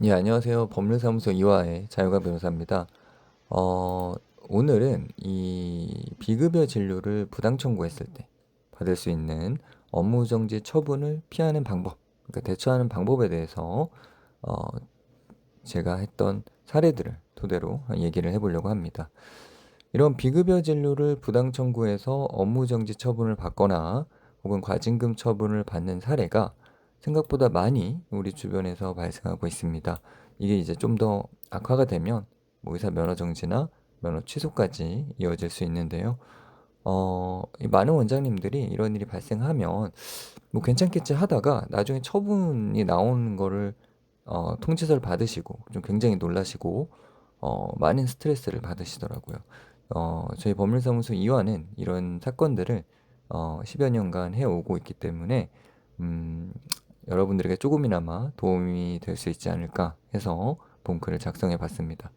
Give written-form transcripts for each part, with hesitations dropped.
예, 안녕하세요. 법률사무소 이화의 자유가 변호사입니다. 어, 오늘은 이 비급여 진료를 부당 청구했을 때 받을 수 있는 업무정지 처분을 피하는 방법, 그러니까 대처하는 방법에 대해서 어, 제가 했던 사례들을 토대로 얘기를 해보려고 합니다. 이런 비급여 진료를 부당 청구해서 업무정지 처분을 받거나 혹은 과징금 처분을 받는 사례가 생각보다 많이 우리 주변에서 발생하고 있습니다. 이게 이제 좀 더 악화가 되면 뭐 의사 면허 정지나 면허 취소까지 이어질 수 있는데요. 이 많은 원장님들이 이런 일이 발생하면 뭐 괜찮겠지 하다가 나중에 처분이 나오는 거를 통지서를 받으시고 좀 굉장히 놀라시고 많은 스트레스를 받으시더라고요. 저희 법률사무소 이화는 이런 사건들을 10여 년간 해오고 있기 때문에 음, 여러분들에게 조금이나마 도움이 될 수 있지 않을까 해서 본글을 작성해 봤습니다.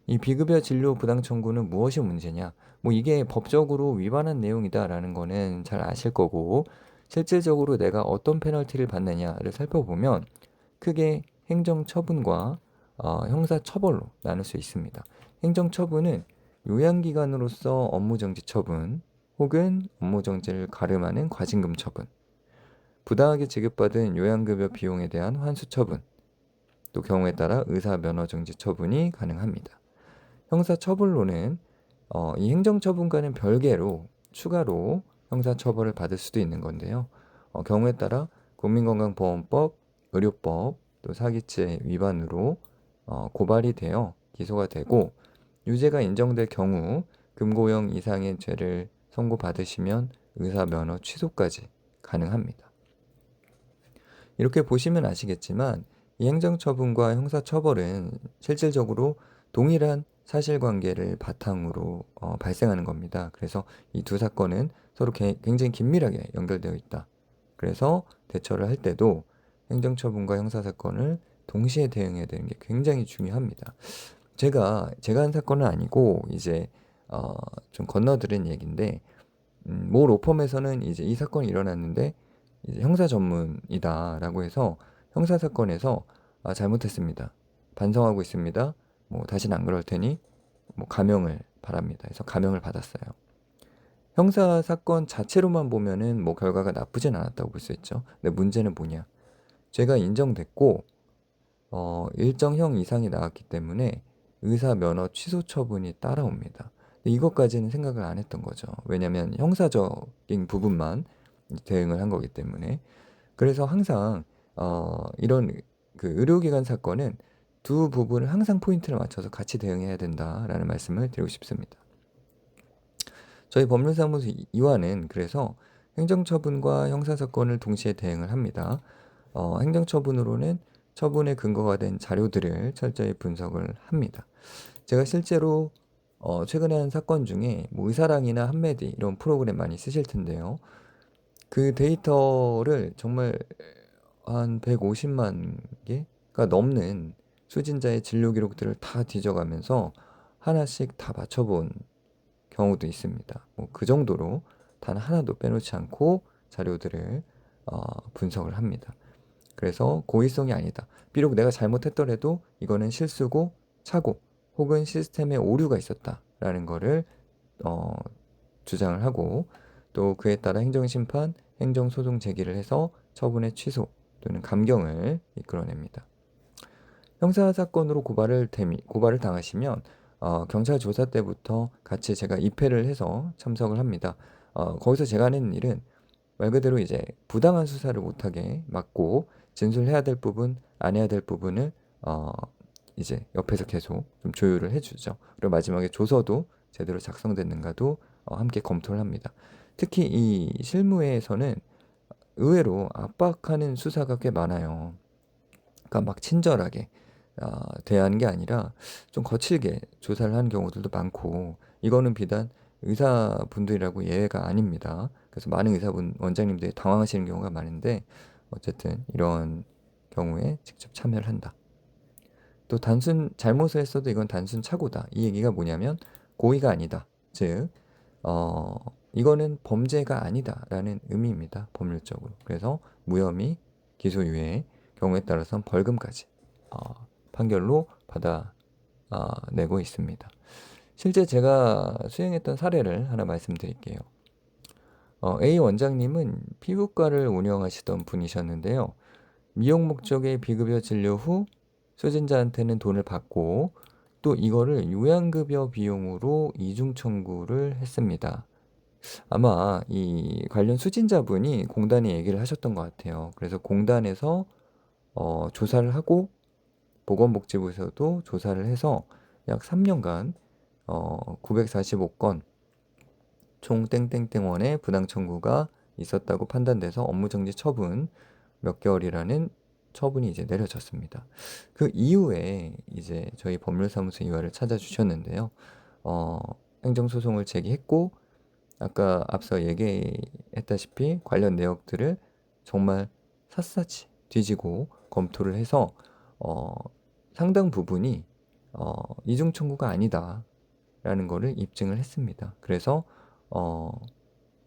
이 비급여 진료 부당 청구는 무엇이 문제냐? 뭐 이게 법적으로 위반한 내용이다라는 거는 잘 아실 거고, 실질적으로 내가 어떤 페널티를 받느냐를 살펴보면 크게 행정처분과 형사처벌로 나눌 수 있습니다. 행정처분은 요양기관으로서 업무정지 처분 혹은 업무정지를 가름하는 과징금 처분, 부당하게 지급받은 요양급여 비용에 대한 환수 처분, 또 경우에 따라 의사 면허 정지 처분이 가능합니다. 형사처벌로는 이 행정처분과는 별개로 추가로 형사처벌을 받을 수도 있는 건데요. 경우에 따라 국민건강보험법, 의료법, 또 사기죄 위반으로 고발이 되어 기소가 되고 유죄가 인정될 경우 금고형 이상의 죄를 선고받으시면 의사 면허 취소까지 가능합니다. 이렇게 보시면 아시겠지만 이 행정처분과 형사처벌은 실질적으로 동일한 사실관계를 바탕으로 발생하는 겁니다. 그래서 이 두 사건은 서로 굉장히 긴밀하게 연결되어 있다. 그래서 대처를 할 때도 행정처분과 형사사건을 동시에 대응해야 되는 게 굉장히 중요합니다. 제가 한 사건은 아니고 이제 어, 좀 건너들은 얘기인데 모 로펌에서는 이제 이 사건이 일어났는데 이제 형사 전문이다라고 해서 형사 사건에서 잘못했습니다. 반성하고 있습니다. 뭐 다시는 안 그럴 테니 뭐 감형을 바랍니다. 그래서 감형을 받았어요. 형사 사건 자체로만 보면은 뭐 결과가 나쁘진 않았다고 볼 수 있죠. 근데 문제는 뭐냐? 죄가 인정됐고 일정형 이상이 나왔기 때문에 의사 면허 취소 처분이 따라옵니다. 근데 이것까지는 생각을 안 했던 거죠. 왜냐하면 형사적인 부분만 대응을 한 거기 때문에. 그래서 항상 이런 그 의료기관 사건은 두 부분을 항상 포인트를 맞춰서 같이 대응해야 된다라는 말씀을 드리고 싶습니다. 저희 법률사무소 이화는 그래서 행정처분과 형사사건을 동시에 대응을 합니다. 행정처분으로는 처분의 근거가 된 자료들을 철저히 분석을 합니다. 제가 실제로 최근에 한 사건 중에 뭐 의사랑이나 한메디 이런 프로그램 많이 쓰실 텐데요. 그 데이터를 정말 한 150만 개가 넘는 수진자의 진료 기록들을 다 뒤져가면서 하나씩 다 맞춰본 경우도 있습니다. 뭐 그 정도로 단 하나도 빼놓지 않고 자료들을 분석을 합니다. 그래서 고의성이 아니다. 비록 내가 잘못했더라도 이거는 실수고 착오 혹은 시스템에 오류가 있었다라는 거를 어, 주장을 하고 또 그에 따라 행정심판, 행정소송 제기를 해서 처분의 취소 또는 감경을 이끌어냅니다. 형사사건으로 고발을 당하시면 경찰 조사 때부터 같이 제가 입회를 해서 참석을 합니다. 거기서 제가 하는 일은 말 그대로 이제 부당한 수사를 못하게 막고 진술해야 될 부분, 안 해야 될 부분을 이제 옆에서 계속 좀 조율을 해주죠. 그리고 마지막에 조서도 제대로 작성됐는가도 함께 검토를 합니다. 특히 이 실무에서는 의외로 압박하는 수사가 꽤 많아요. 그러니까 막 친절하게 대하는 게 아니라 좀 거칠게 조사를 하는 경우들도 많고 이거는 비단 의사분들이라고 예외가 아닙니다. 그래서 많은 원장님들이 당황하시는 경우가 많은데 어쨌든 이런 경우에 직접 참여를 한다. 또 단순 잘못을 했어도 이건 단순 착오다. 이 얘기가 뭐냐면 고의가 아니다. 즉, 이거는 범죄가 아니다라는 의미입니다. 법률적으로. 그래서 무혐의, 기소유예, 경우에 따라서는 벌금까지 판결로 내고 있습니다. 실제 제가 수행했던 사례를 하나 말씀드릴게요. A 원장님은 피부과를 운영하시던 분이셨는데요. 미용 목적의 비급여 진료 후 수진자한테는 돈을 받고 또 이거를 요양급여 비용으로 이중 청구를 했습니다. 아마 이 관련 수진자분이 공단에 얘기를 하셨던 것 같아요. 그래서 공단에서 조사를 하고 보건복지부에서도 조사를 해서 약 3년간 945건 총 땡땡땡원의 부당 청구가 있었다고 판단돼서 업무정지 처분 몇 개월이라는 처분이 이제 내려졌습니다. 그 이후에 이제 저희 법률사무소 이화를 찾아주셨는데요. 행정소송을 제기했고 아까 앞서 얘기했다시피 관련 내역들을 정말 샅샅이 뒤지고 검토를 해서 상당 부분이 이중 청구가 아니다라는 거를 입증을 했습니다. 그래서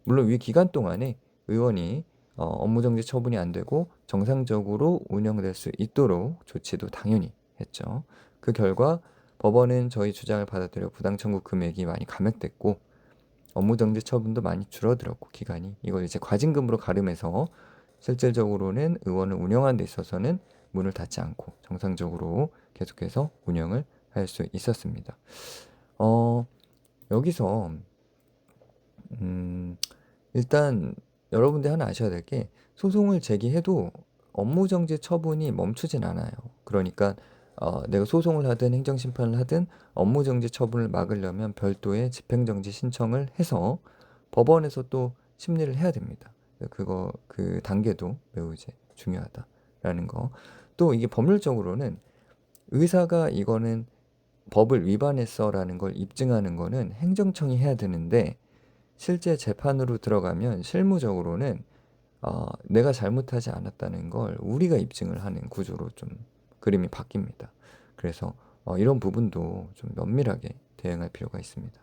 물론 위 기간 동안에 의원이 업무정지 처분이 안 되고 정상적으로 운영될 수 있도록 조치도 당연히 했죠. 그 결과 법원은 저희 주장을 받아들여 부당 청구 금액이 많이 감액됐고 업무정지 처분도 많이 줄어들었고 기간이 이걸 이제 과징금으로 가름해서 실질적으로는 의원을 운영하는 데 있어서는 문을 닫지 않고 정상적으로 계속해서 운영을 할 수 있었습니다. 여기서 일단 여러분들 하나 아셔야 될 게 소송을 제기해도 업무정지 처분이 멈추진 않아요. 그러니까 내가 소송을 하든 행정심판을 하든 업무정지 처분을 막으려면 별도의 집행정지 신청을 해서 법원에서 또 심리를 해야 됩니다. 그 단계도 매우 이제 중요하다라는 거. 또 이게 법률적으로는 의사가 이거는 법을 위반했어라는 걸 입증하는 거는 행정청이 해야 되는데 실제 재판으로 들어가면 실무적으로는 내가 잘못하지 않았다는 걸 우리가 입증을 하는 구조로 좀 그림이 바뀝니다. 그래서 이런 부분도 좀 면밀하게 대응할 필요가 있습니다.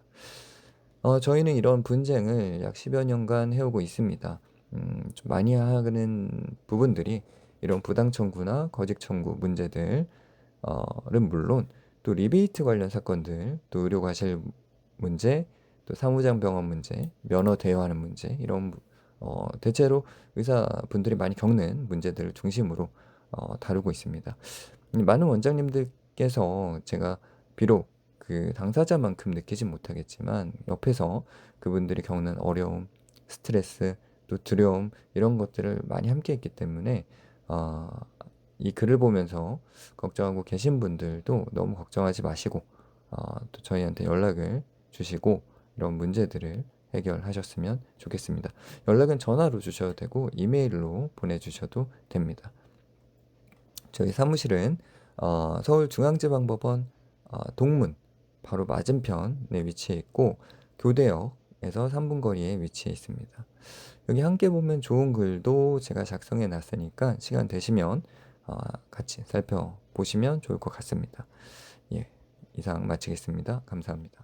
저희는 이런 분쟁을 약 10여 년간 해오고 있습니다. 좀 많이 하는 부분들이 이런 부당 청구나 거짓 청구 문제들은 물론 또 리베이트 관련 사건들, 또 의료과실 문제, 또 사무장 병원 문제, 면허 대여하는 문제 이런 대체로 의사분들이 많이 겪는 문제들을 중심으로 다루고 있습니다. 많은 원장님들께서 제가 비록 그 당사자만큼 느끼지 못하겠지만 옆에서 그분들이 겪는 어려움, 스트레스, 또 두려움 이런 것들을 많이 함께 했기 때문에 이 글을 보면서 걱정하고 계신 분들도 너무 걱정하지 마시고 또 저희한테 연락을 주시고 이런 문제들을 해결하셨으면 좋겠습니다. 연락은 전화로 주셔도 되고 이메일로 보내주셔도 됩니다. 저희 사무실은 서울중앙지방법원 동문 바로 맞은편에 위치해 있고 교대역에서 3분 거리에 위치해 있습니다. 여기 함께 보면 좋은 글도 제가 작성해 놨으니까 시간 되시면 같이 살펴보시면 좋을 것 같습니다. 예, 이상 마치겠습니다. 감사합니다.